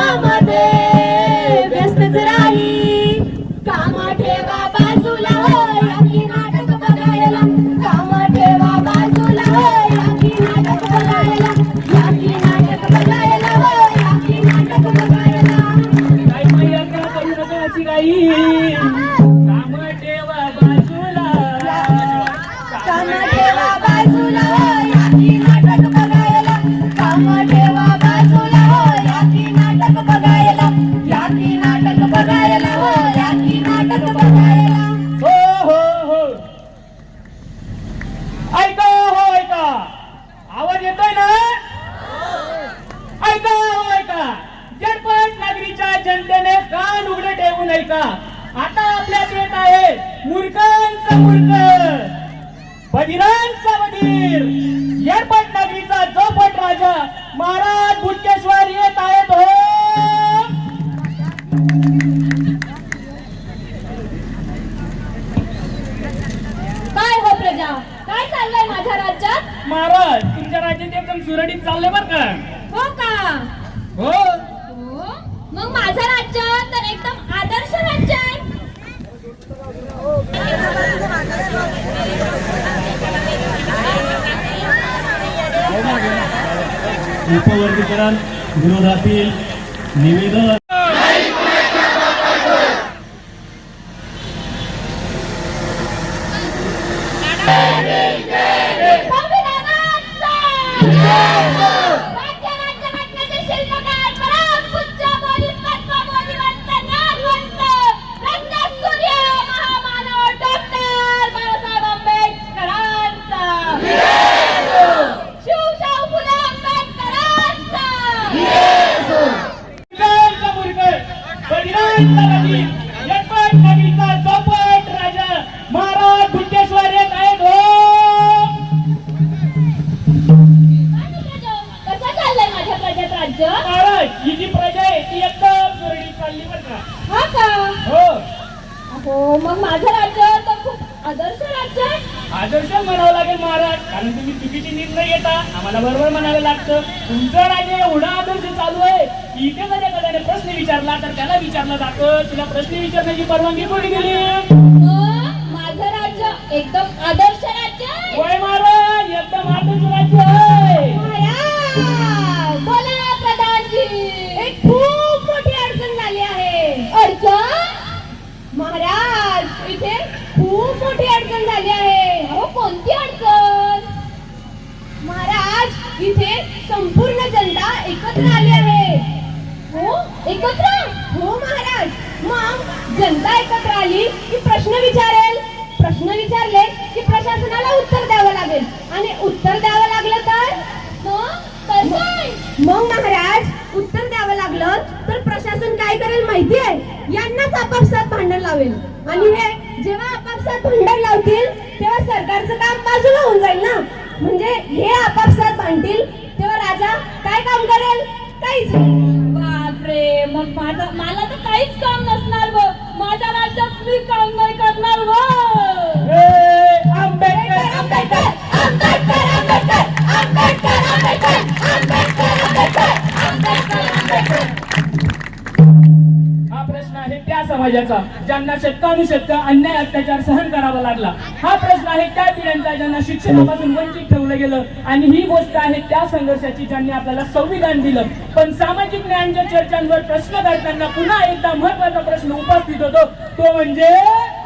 कामामध्ये व्यस्तच राही. काम ठेवा बाजूला या की नाटक बघायला. काम ठेवा बाजूला या की नाटक बघायला. या की नाटक बघायला या की नाटक बघायला. काही मैया करू नका अशी काही. काम ठेवा बाजूला. काम ठेवा बाजूला या की नाटक बघायला. काम ठेवा बाजूला या की नाटक बघायला. या की नाटक बघायला या की नाटक बघायला. हो हो हो ऐका हो ऐका. आवाज येतोय ना? ऐका हो ऐका. झटपट नागरीच्या जनतेने कान उघडे ठेवून ऐका. आता आपल्यात येत आहे मूर्खांचा मूर्ख, बधिरांचा बधीर, झटपट नागरीचा चौपट राजा महाराज बुटकेश्वर येत आहेत हो. काय हो प्रजा, काय चाललंय माझ्या राज्यात? महाराज तुमच्या राज्यात एकदम सुरळीत चाललंय बर का? हो का? हो. हो, मग माझं राज्य तर एकदम आदर्श राज्य आहे. उपवर्गीकरण विरोधातील निवेदन. झटपट नागरीचा चौपट राजा महाराज बुटकेश्वर येत आहेत हो. कसं चाललंय माझ्या प्रजात राज्य? महाराज ही जी प्रजा आहे ती एकदम सुरळीत चालली बर का? हा का? हो. हो, मग माझं राज्य तर खूप आदर्श राज्य आहे. आदर्श म्हणावं लागेल महाराज, कारण तुम्ही चुकीचे निर्णय घेता. आम्हाला बरोबर म्हणावे लागतं. तुमचं राज्य एवढा आदर्श चालू आहे की इथे जर एखाद्याने प्रश्न विचारला तर त्याला विचारलं जातं तुला प्रश्न विचारण्याची परवानगी कोणी दिली? माझं राज्य एकदम आदर्श राज्य आहे. होय महाराज एकदम आदर्श राज्य आहे. महाराज, बोला प्रधानजी. एक खूप मोठी अडचण झाली आहे. अडचण? महाराज, इथे खूप मोठी अडचण झाली आहे. अहो, कोणती अडचण? महाराज, इथे संपूर्ण जनता एकत्र आली आहे. हो, एकत्र? हो महाराज. मग जनता एकत्र आली की प्रश्न विचारेल. प्रश्न विचारले की प्रशासनाला उत्तर द्यावं लागेल. आणि उत्तर द्यावं लागलं तर मग महाराज उत्तर द्यावं लागलं तर प्रशासन काय करेल माहिती आहे? यांनाच आपापसात भांडण लावेल. आणि हे जेव्हा आपापसात भांडण लावतील तेव्हा सरकारचं काम बाजूला होऊन जाईल ना. म्हणजे हे आपापसात भांडतील तेव्हा राजा काय काम करेल? काहीच नाही. बापरे, मग मला तर काहीच काम नसणार व माझ्या राज्यात मी काम नाही करणार व. आंबेडकर आंबेडकर आंबेडकर आंबेडकर आंबेडकर आंबेडकर आंबेडकर आंबेडकर आंबेडकर. हा प्रश्न आहे त्या समाजाचा ज्यांना शतकानुशतक अन्याय अत्याचार सहन करावा लागला. हा प्रश्न आहे त्या पिढ्यांचा ज्यांना शिक्षणापासून वंचित ठेवलं गेलं. आणि ही गोष्ट आहे त्या संघर्षाची ज्यांनी आपल्याला संविधान दिलं. पण सामाजिक न्यायांच्या चर्चांवर प्रश्न करताना पुन्हा एकदा महत्वाचा प्रश्न उपस्थित होतो, तो म्हणजे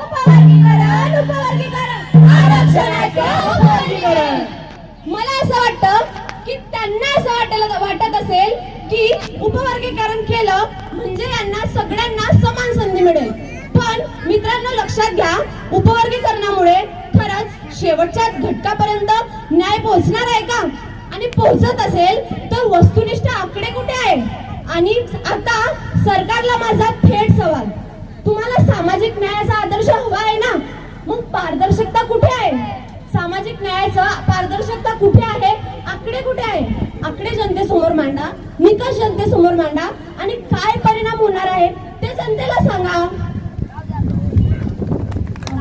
उपवर्गीकरण. उपवर्गीकरण, आरक्षणाचं उपवर्गीकरण. मला असं वाटतं की त्यांना असं वाटत असेल की उपवर्गीकरण केलं म्हणजे यांना सगळ्यांना समान संधी मिळेल. पण मित्रांनो, लक्षात घ्या, उपवर्गीकरणामुळे खरंच शेवटच्या घटकापर्यंत न्याय पोहोचणार आहे का? आणि पोहोचत असेल तर वस्तुनिष्ठ आकडे कुठे आहे? आणि आता सरकारला माझा थेट सवाल, तुम्हाला सामाजिक न्यायाचा आदर्श हवा आहे ना? मग पारदर्शकता कुठे आहे? सामाजिक न्यायाचा पारदर्शकता कुठे आहे? आकडे कुठे आहे? आकडे जनतेसमोर मांडा, निकष जनतेसमोर मांडा आणि काय परिणाम होणार आहे ते जनतेला सांगा.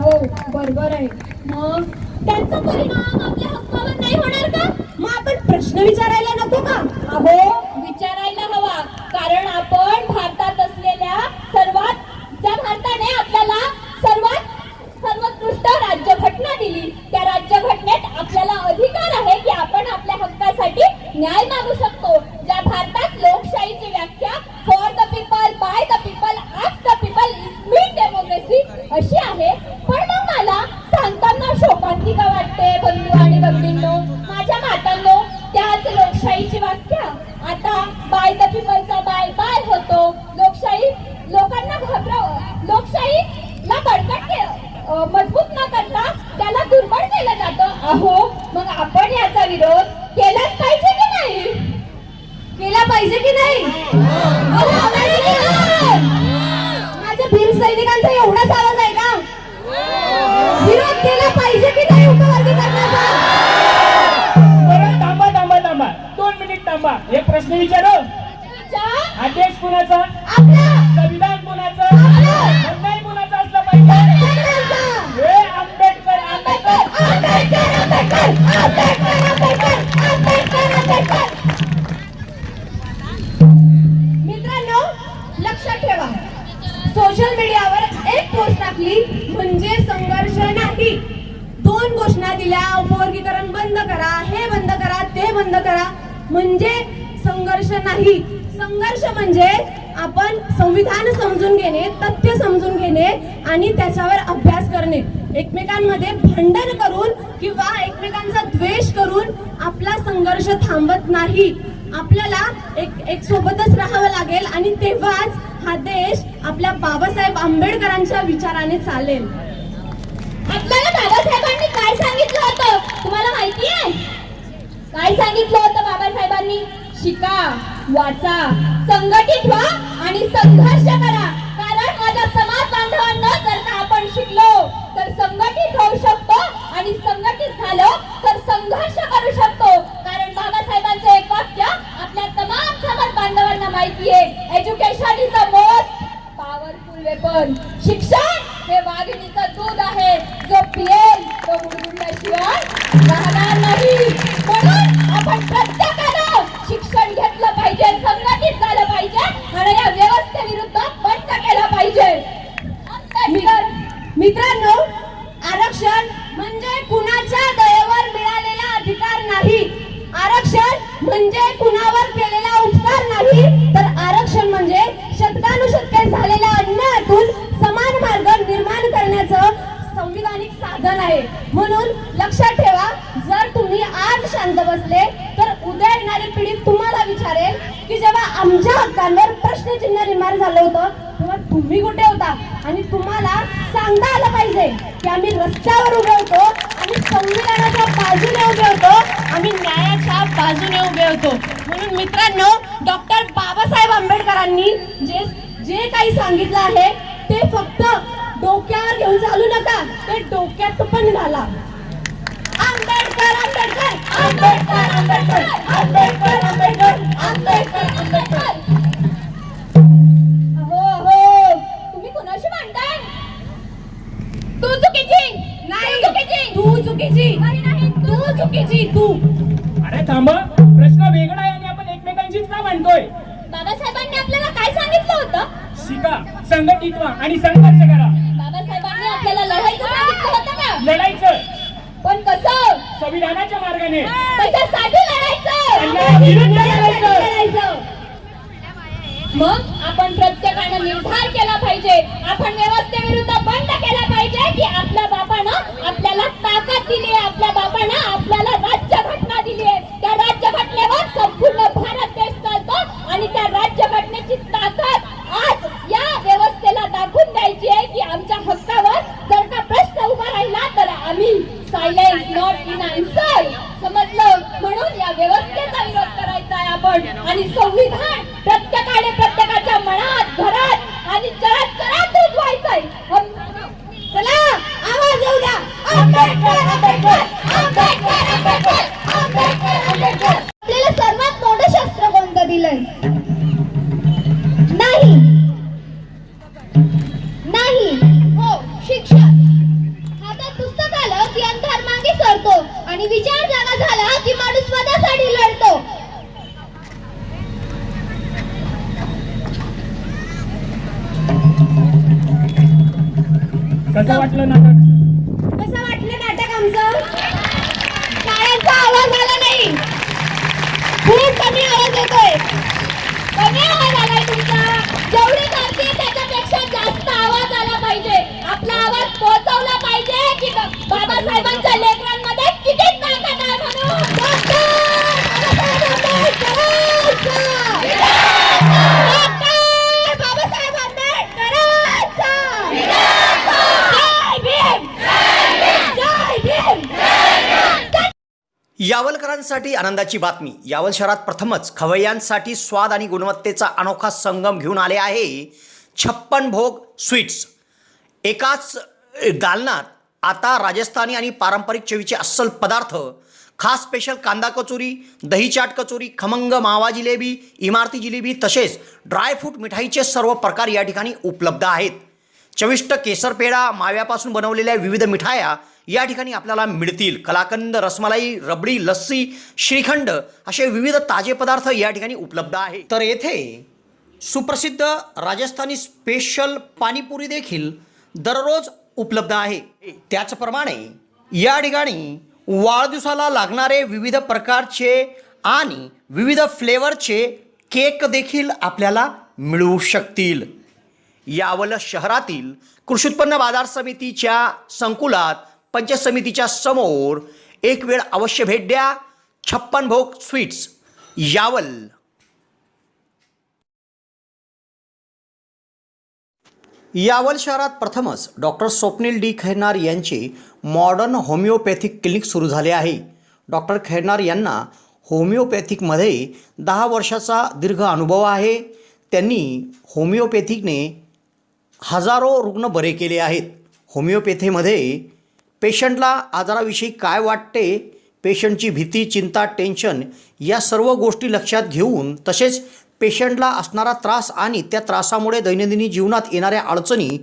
हो, बरोबर आहे. मग त्यांचा परिणाम आपल्या हक्कावर नाही होणार का? मग आपण प्रश्न विचारायला नको का? अहो, विचारायला हवा, कारण आपण न्याय मागू शकतो. ज्या भारतात लोकशाहीची व्याख्या for the people, by the people, as the people is me democracy अशी आहे. पण मग मला सांगताना शोकांतिका वाटते बंधू आणि भगिनींनो, माझ्या मातांनो, त्याच लोकशाहीची व्याख्या आता बाय द पीपलचा बाय बाय होतो. लोकशाही लोकांना लोकशाहीला मजबूत न करता त्याला दुर्बळ केलं जातं. अहो, मग आपण याचा विरोध केलाच पाहिजे की नाही? केला पाहिजे की नाही? माझ्या भीम सैनिकांचा एवढाच आवाज आहे का? विरोध केला पाहिजे की नाही उपवर्गीकरणाचा? थांबा थांबा थांबा 2 मिनिट थांबा. एक प्रश्न विचारू. हा देश कुणाचा? आपला. संविधान कुणाचं? अन्याय कुणाचा असला पाहिजे? हे आंबेडकर आंबेडकर आंबेडकर आंबेडकर आंबेडकर आंबेडकर आंबेडकर. मित्रांनो, लक्षात ठेवा, सोशल मीडियावर एक पोस्ट टाकली म्हणजे संघर्ष नाही. 2 घोषणा दिल्या, उपवर्गीकरण बंद करा, हे बंद करा, ते बंद करा, म्हणजे संघर्ष नाही. संघर्ष म्हणजे आपण संविधान समजून घेणे, तथ्य समजून घेणे आणि त्याच्यावर अभ्यास करणे. एकमेकांमध्ये भांडण करून किंवा एकमेकांचा द्वेष करून आपला संघर्ष थांबत नाही. आपल्याला एक सोबतच राहावं लागेल आणि तेव्हाच हा देश आपल्या बाबासाहेब आंबेडकरांच्या विचाराने चालेल. आपल्याला बाबासाहेबांनी काय सांगितलं होतं तुम्हाला माहिती आहे? काय सांगितलं होतं बाबासाहेबांनी? शिका, वाचा, संघटित व्हा आणि संघर्ष करा. कारण माझ्या समाज बांधवांना जर का आपण शिकलो तर संघटित होऊ शकतो आणि संघटित झालो तर संघर्ष करू शकतो. कारण बाबासाहेबांचं एक वाक्य आपल्या तमाम समाज बांधवांना माहिती आहे, education is the most powerful weapon. शिक्षण हे वाघिणीचं दूध आहे, जो पिएल तो गुडगुडल्याशिवाय राहणार नाही. म्हणून आपण प्रत्येकानं शिक्षण घेतलं पाहिजे, संघटित झालं पाहिजे आणि या व्यवस्थेविरुद्ध बंड केला पाहिजे. मित्रांनो, आरक्षण म्हणजे कुणाच्या दयेवर मिळालेला अधिकार नाही. आरक्षण म्हणजे कुणावर केलेला उपकार नाही, तर आरक्षण म्हणजे शतकानुशतके झालेल्या अन्यायातून समान मार्ग निर्माण करण्याचं संविधानिक साधन आहे. म्हणून लक्षात ठेवा, जर तुम्ही आज शांत बसले तर उद्या येणारी पिढी तुम्हाला विचारेल की जेव्हा आमच्या हक्कांवर प्रश्नचिन्ह निर्माण झालं होतं तेव्हा तुम्ही कुठे होता. आणि तुम्हाला सांगता आलं पाहिजे की आम्ही रस्त्यावर उभे होतो, आम्ही संविधानाच्या बाजूने उभे होतो, आम्ही न्यायाच्या बाजूने उभे होतो. म्हणून मित्रांनो, डॉक्टर बाबासाहेब आंबेडकरांनी जे काही सांगितलं आहे ते फक्त डोक्यावर घेऊन चालू नका, ते डोक्यात पण घाला. आंबेडकर आंबेडकर आंबेडकर आंबेडकर आंबेडकर आंबेडकर आंबेडकर आंबेडकर. हो, तुम्ही कोणाशी म्हणताय? तू चुकीची नाही, तू चुकीची नाही, तू चुकीची तू. अरे थांबा, प्रश्न वेगळा आहे आणि आपण एकमेकांशीच का म्हणतोय? बाबासाहेबांनी आपल्याला काय सांगितलं होतं? शिका, संघटित व्हा आणि संघर्ष करा. बाबासाहेबांनी आपल्याला लढायचं सांगितलं होतं का? लढायचं. पण कसं? संविधानाच्या मार्गाने. कशासाठी लढायचं? अन्यायाविरुद्ध लढायचं. मग आपण प्रत्येकानं निर्धार केला पाहिजे, आपण व्यवस्थेविरुद्ध बंड केला पाहिजे की आपल्या बापानं आपल्याला ताकद दिली आहे, आपल्या बापानं आपल्याला राज्यघटना दिली आहे. त्या राज्यघटनेवर संपूर्ण भारत देश चालतो आणि त्या राज्यघटनेची ताकद आज या व्यवस्थेला दाखवून द्यायची आहे की आमच्या हक्कावर जर का प्रश्न उभा राहिला तर आम्ही सायलेंट नॉट इन आन्सर. समजलं? म्हणून या व्यवस्थेचा विरोध करायचा आहे आपण आणि संविधान प्रत्येकाने प्रत्येकाच्या मनात, घरात आणि जगात रुजवायचंय. चला आवाज येऊ द्या. आंबेडकर आंबेडकर आंबेडकर आंबेडकर आंबेडकर आंबेडकर. आपल्याला सर्वात मोठं शस्त्र कोणतं दिलंय? नाही. हो, शिक्षण. हातात पुस्तक आलं की अंधार मागे सरतो आणि विचार जागा झाला की माणूस स्वतःसाठी लढतो. कसं वाटलं नाटक? कसं वाटलं नाटक आमचं? टाळ्यांचा आवाज आला नाही. खवय्यांसाठी आनंदाची बातमी. यावल शहरात प्रथमच खवय्यांसाठी स्वाद आणि गुणवत्तेचा अनोखा संगम घेऊन आले आहे 56 भोग स्वीट्स. एकाच दालनात आता राजस्थानी आणि पारंपरिक चवीचे अस्सल पदार्थ, खास स्पेशल कांदा कचोरी, दही चाट कचोरी, खमंग मावा जिलेबी, इमारती जिलेबी तसेच ड्रायफ्रूट मिठाईचे सर्व प्रकार या ठिकाणी उपलब्ध आहेत. चविष्ट केसर पेढा, माव्यापासून बनवलेल्या विविध मिठाया या ठिकाणी आपल्याला मिळतील. कलाकंद, रसमलाई, रबडी, लस्सी, श्रीखंड असे विविध ताजे पदार्थ या ठिकाणी उपलब्ध आहेत. तर येथे सुप्रसिद्ध राजस्थानी स्पेशल पाणीपुरी देखील दररोज उपलब्ध आहे. त्याचप्रमाणे या ठिकाणी वाढदिवसाला लागणारे विविध प्रकारचे आणि विविध फ्लेवरचे केक देखील आपल्याला मिळू शकतील. यावल शहरातील कृषी उत्पन्न बाजार समितीच्या संकुलात पंचायत समितीच्या समोर एक वेळ अवश्य भेट द्या. 56 भोग स्वीट्स, यावल. यावल शहरात प्रथमच डॉक्टर स्वप्नील डी खैरनार यांचे मॉडर्न होमिओपॅथिक क्लिनिक सुरू झाले आहे. डॉक्टर खैरनार यांना होमिओपॅथिकमध्ये 10 वर्षाचा दीर्घ अनुभव आहे. त्यांनी होमिओपॅथिकने हजारो रुग्ण बरे केले आहेत. होमिओपॅथीमध्ये पेशंटला आजाराविषयी काय वाटते, पेशंटची भीती, चिंता, टेन्शन या सर्व गोष्टी लक्षात घेऊन तसेच पेशंटला असणारा त्रास आणि त्या त्रासामुळे दैनंदिन जीवनात येणाऱ्या अडचणी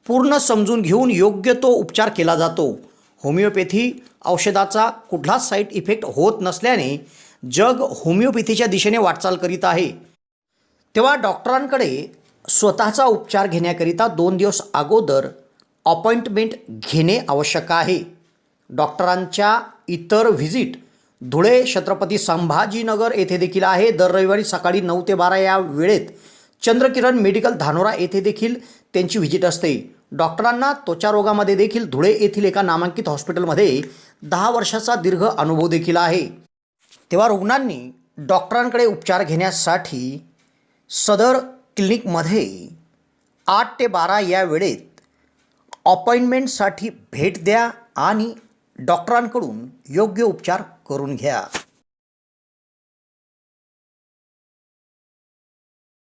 पूर्ण समजून घेऊन योग्य तो उपचार केला जातो. होमिओपॅथी औषधाचा कुठलाच साईड इफेक्ट होत नसल्याने जग होमिओपॅथीच्या दिशेने वाटचाल करीत आहे. तेव्हा डॉक्टरांकडे स्वतःचा उपचार घेण्याकरिता 2 दिवस अगोदर अपॉइंटमेंट घेणे आवश्यक आहे. डॉक्टरांच्या इतर व्हिजिट धुळे, छत्रपती संभाजीनगर येथे देखील आहे. दर रविवारी सकाळी 9 ते 12 या वेळेत चंद्रकिरण मेडिकल धानोरा येथे देखील त्यांची व्हिजिट असते. डॉक्टरांना त्वचा रोगामध्ये देखील धुळे येथील एका नामांकित हॉस्पिटलमध्ये 10 वर्षाचा दीर्घ अनुभव देखील आहे. तेव्हा रुग्णांनी डॉक्टरांकडे उपचार घेण्यासाठी सदर क्लिनिकमध्ये 8 ते 12 या वेळेत अपॉइंटमेंटसाठी भेट द्या आणि डॉक्टरांकडून योग्य उपचार करून घ्या.